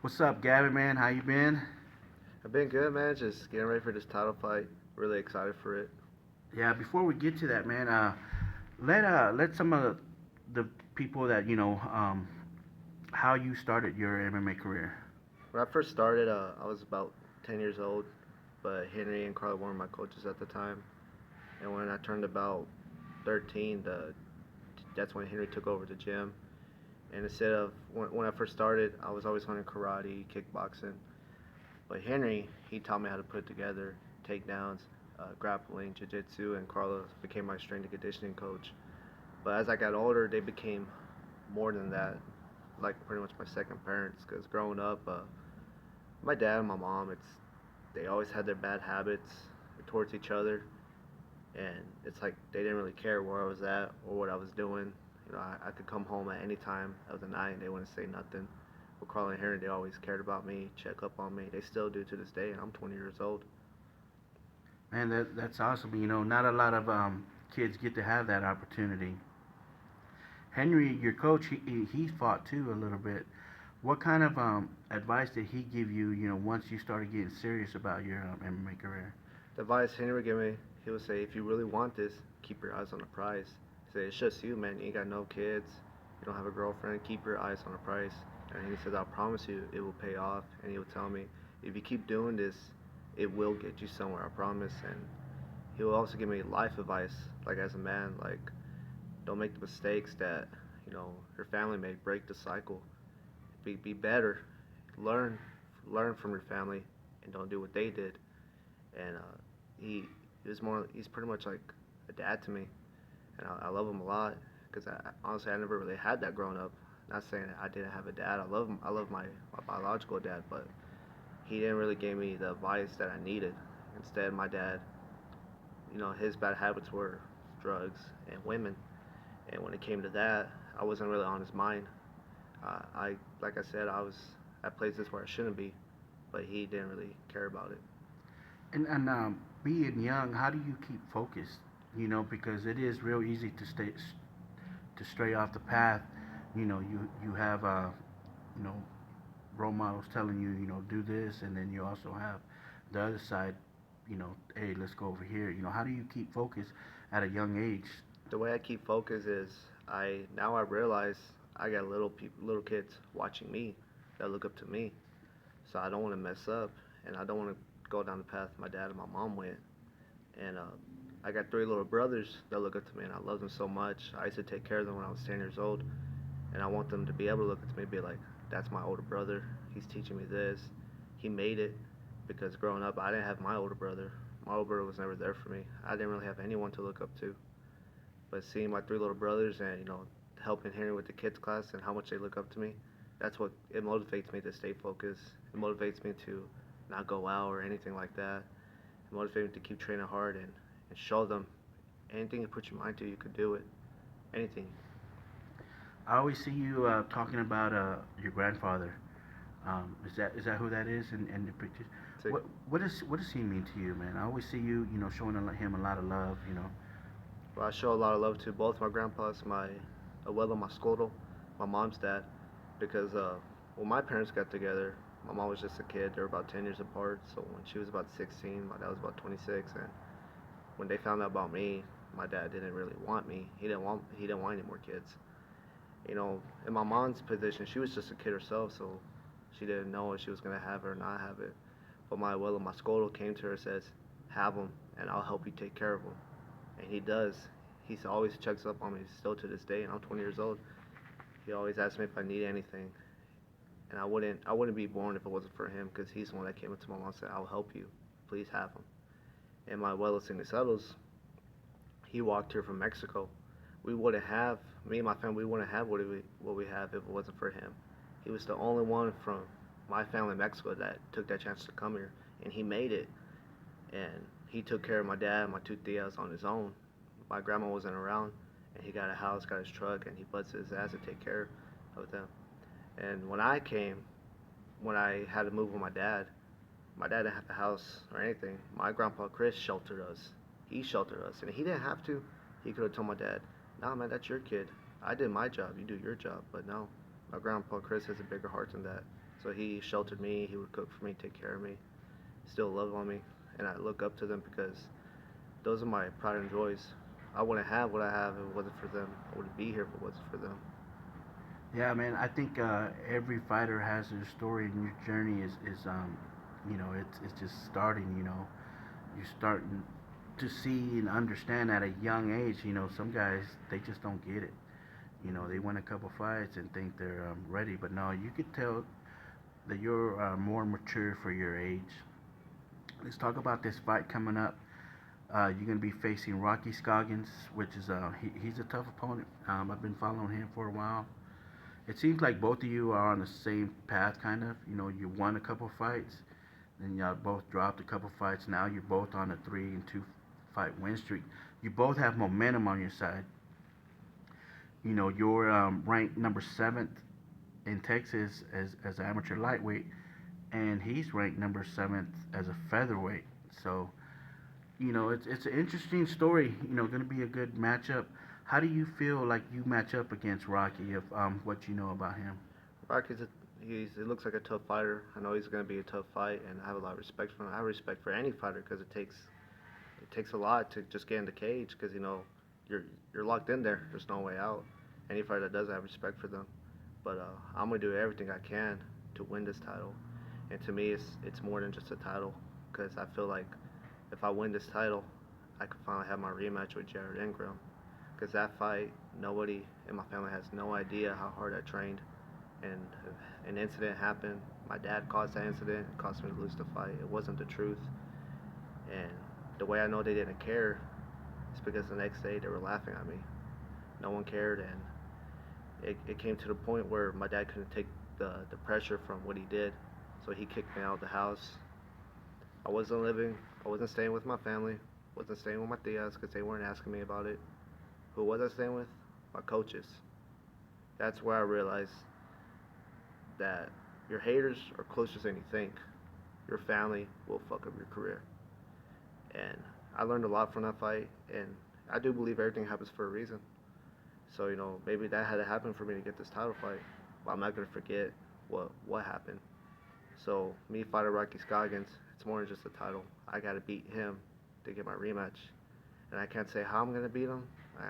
What's up, Gavin, man? How you been? I've been good, man. Just getting ready for this title fight. Really excited for it. Yeah, before we get to that, man, let some of the people that how you started your MMA career. When I first started, I was about 10 years old, but Henry and Carl were my coaches at the time. And when I turned about 13, that's when Henry took over the gym. And instead of when I first started, I was always learning karate, kickboxing. But Henry, he taught me how to put it together, takedowns, grappling, jiu-jitsu, and Carlos became my strength and conditioning coach. But as I got older, they became more than that, like pretty much my second parents. Because growing up, my dad and my mom, they always had their bad habits towards each other, and it's like they didn't really care where I was at or what I was doing. I could come home at any time of the night and they wouldn't say nothing. With Carl and Harry, they always cared about me, check up on me. They still do to this day, and I'm 20 years old. Man, that's awesome. Not a lot of kids get to have that opportunity. Henry, your coach, he fought too a little bit. What kind of advice did he give you? Once you started getting serious about your MMA career. The advice Henry would give me, he would say, if you really want this, keep your eyes on the prize. He said, it's just you, man. You ain't got no kids. You don't have a girlfriend. Keep your eyes on the prize. And he says, I promise you, it will pay off. And he would tell me, if you keep doing this, it will get you somewhere, I promise. And he will also give me life advice, like as a man, like don't make the mistakes that, your family made. Break the cycle. Be better. Learn, learn from your family, and don't do what they did. And he's pretty much like a dad to me, and I love him a lot because honestly I never really had that growing up. Not saying that I didn't have a dad. I love him. I love my biological dad, but he didn't really give me the advice that I needed. Instead, my dad, his bad habits were drugs and women, and when it came to that, I wasn't really on his mind. Like I said, I was at places where I shouldn't be, but he didn't really care about it. And being young, how do you keep focused? Because it is real easy to stray off the path. You have you know role models telling you do this, and then you also have the other side. Hey, let's go over here. How do you keep focused at a young age? The way I keep focus is I realize I got little kids watching me that look up to me, so I don't want to mess up, and I don't want to go down the path my dad and my mom went. And I got three little brothers that look up to me, and I love them so much. I used to take care of them when I was 10 years old, and I want them to be able to look at me and be like, "That's my older brother. He's teaching me this. He made it." Because growing up, I didn't have my older brother. My older brother was never there for me. I didn't really have anyone to look up to. But seeing my three little brothers and helping Henry with the kids class and how much they look up to me, that's what it motivates me to stay focused. It motivates me to not go out or anything like that. It motivates me to keep training hard and show them anything you put your mind to, you could do it. Anything. I always see you talking about your grandfather. Is that who that is in the pictures? So, What does he mean to you, man? I always see you showing him a lot of love. well, I show a lot of love to both my grandpas, my abuelo, my scoto, my mom's dad, because when my parents got together, my mom was just a kid. They were about 10 years apart. So when she was about 16, my dad was about 26, and when they found out about me, my dad didn't really want me. He didn't want any more kids. In my mom's position, she was just a kid herself, so she didn't know if she was gonna have it or not have it. But my abuelo, my scoto, came to her and says, "Have them, and I'll help you take care of them." And he does. He always checks up on me still to this day, and I'm 20 years old. He always asks me if I need anything, and I wouldn't be born if it wasn't for him, because he's the one that came up to my mom and said, "I'll help you. Please have him." And my abuelo Ceniseros, he walked here from Mexico. We wouldn't have Me and my family. We wouldn't have what we have if it wasn't for him. He was the only one from my family in Mexico that took that chance to come here, and he made it. And he took care of my dad and my two tias on his own. My grandma wasn't around, and he got a house, got his truck, and he busted his ass to take care of them. And when I had to move with my dad didn't have a house or anything. My grandpa Chris sheltered us. He sheltered us, and he didn't have to. He could have told my dad, "Nah, man, that's your kid. I did my job. You do your job." But no, my grandpa Chris has a bigger heart than that. So he sheltered me. He would cook for me, take care of me, still love on me, and I look up to them because those are my pride and joys. I wouldn't have what I have if it wasn't for them. I wouldn't be here if it wasn't for them. Yeah, man. I think every fighter has their story, and your journey is it's just starting. You're starting to see and understand at a young age. Some guys they just don't get it. They win a couple fights and think they're ready, but no, you could tell that you're more mature for your age. Let's talk about this fight coming up. You're gonna be facing Rocky Scoggins, which is he's a tough opponent. I've been following him for a while. It seems like both of you are on the same path, kind of. You won a couple fights, then y'all both dropped a couple fights. Now you're both on a 3-2 fight win streak. You both have momentum on your side. You're ranked number seventh in Texas as an amateur lightweight, and he's ranked number seventh as a featherweight. So it's an interesting story. Going to be a good matchup. How do you feel like you match up against Rocky? If what you know about him? Rocky's he looks like a tough fighter. I know he's going to be a tough fight, and I have a lot of respect for him. I have respect for any fighter because it takes a lot to just get in the cage because you're locked in there. There's no way out. Any fighter that does, I have respect for them. But I'm gonna do everything I can to win this title. And to me, it's more than just a title because I feel like if I win this title, I could finally have my rematch with Jared Ingram. Because that fight, nobody in my family has no idea how hard I trained. And an incident happened. My dad caused that incident. It caused me to lose the fight. It wasn't the truth. And the way I know they didn't care is because the next day they were laughing at me. No one cared, and it came to the point where my dad couldn't take the pressure from what he did. So he kicked me out of the house. I wasn't staying with my family, wasn't staying with my tias because they weren't asking me about it. Who was I staying with? My coaches. That's where I realized that your haters are closer than you think. Your family will fuck up your career. And I learned a lot from that fight, and I do believe everything happens for a reason. So, maybe that had to happen for me to get this title fight. But I'm not going to forget what happened. So, me fighting Rocky Scoggins, it's more than just a title. I got to beat him to get my rematch. And I can't say how I'm going to beat him.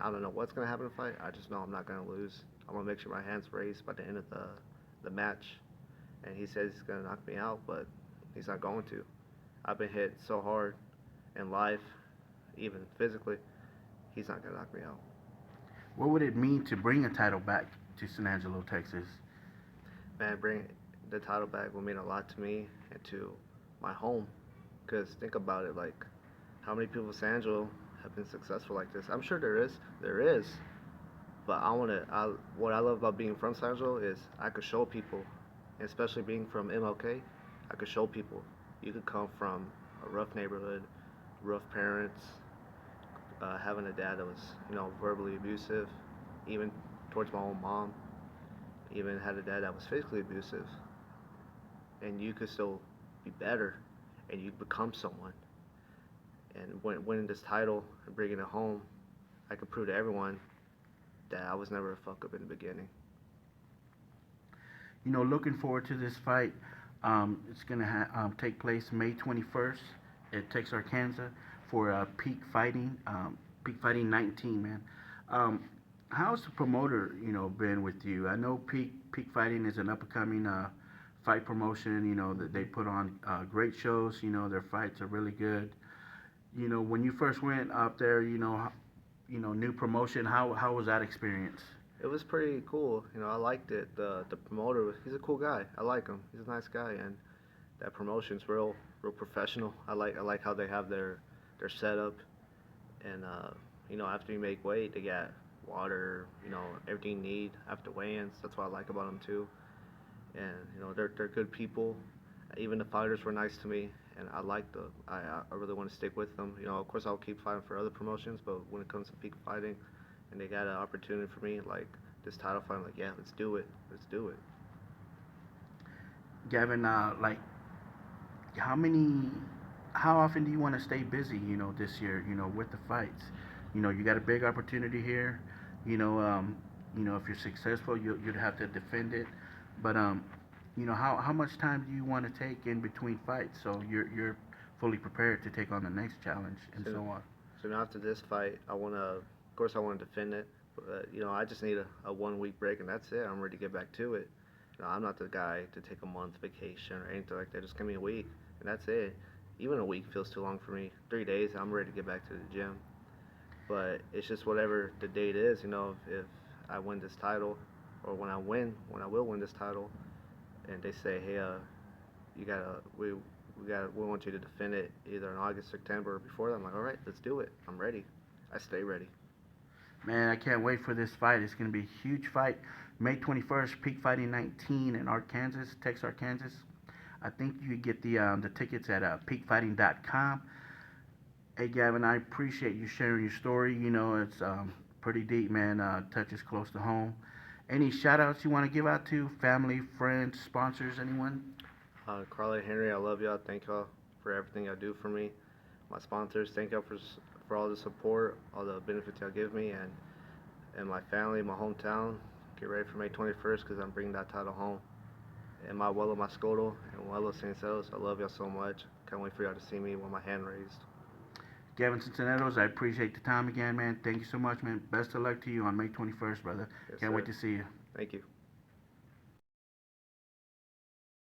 I don't know what's going to happen in the fight. I just know I'm not going to lose. I'm going to make sure my hand's raised by the end of the match. And he says he's going to knock me out, but he's not going to. I've been hit so hard in life, even physically, he's not going to knock me out. What would it mean to bring a title back to San Angelo, Texas? Man, bring the title back will mean a lot to me and to my home. Because think about it, like, how many people in San Angelo have been successful like this? I'm sure there is. But what I love about being from San Angelo is I could show people, especially being from MLK, I could show people you could come from a rough neighborhood, rough parents, having a dad that was, verbally abusive, even towards my own mom, even had a dad that was physically abusive, and you could still be better, and you become someone. And winning this title and bringing it home, I could prove to everyone that I was never a fuck up in the beginning. Looking forward to this fight. It's going to take place May 21st at Texarkana for Peak Fighting, Peak Fighting 19, man. How's the promoter, been with you? I know Peak Fighting is an up-and-coming fight promotion, that they put on great shows, their fights are really good. When you first went up there, new promotion, how was that experience? It was pretty cool. I liked it. The promoter, he's a cool guy. I like him. He's a nice guy, and that promotion's real professional. I like how they have their setup, and after you make weight, they got water, everything you need after weigh-ins. That's what I like about them too. And they're good people. Even the fighters were nice to me, and I really want to stick with them. Of course I'll keep fighting for other promotions, but when it comes to Peak Fighting, and they got an opportunity for me like this title fight, I'm like, yeah, let's do it. Gavin, how often do you want to stay busy, this year, with the fights? You got a big opportunity here. If you're successful, you'd have to defend it. But you know, how much time do you want to take in between fights so you're fully prepared to take on the next challenge and So, so on? so now after this fight, of course, I want to defend it. But, I just need a 1 week break, and that's it. I'm ready to get back to it. I'm not the guy to take a month vacation or anything like that. Just give me a week, and that's it. Even a week feels too long for me. 3 days, I'm ready to get back to the gym. But it's just whatever the date is. If I win this title, or when I will win this title, and they say, hey, you gotta, we want you to defend it either in August, September, or before that. I'm like, all right, let's do it. I'm ready. I stay ready. Man, I can't wait for this fight. It's going to be a huge fight. May 21st, Peak Fighting 19 in Arkansas, Texarkana. I think you get the tickets at peakfighting.com. Hey, Gavin, I appreciate you sharing your story. You know, it's pretty deep, man. Touches close to home. Any shout outs you want to give out to family, friends, sponsors, anyone? Carla, Henry, I love y'all. Thank y'all for everything y'all do for me. My sponsors, thank y'all for all the support, all the benefits y'all give me, and my family, my hometown. Get ready for May 21st because I'm bringing that title home. And my abuelo, my Scoto, and Angelo Ceniseros, I love y'all so much. Can't wait for y'all to see me with my hand raised. Gavin Ceniseros, I appreciate the time again, man. Thank you so much, man. Best of luck to you on May 21st, brother. Yes, Can't sir. wait to see you. Thank you.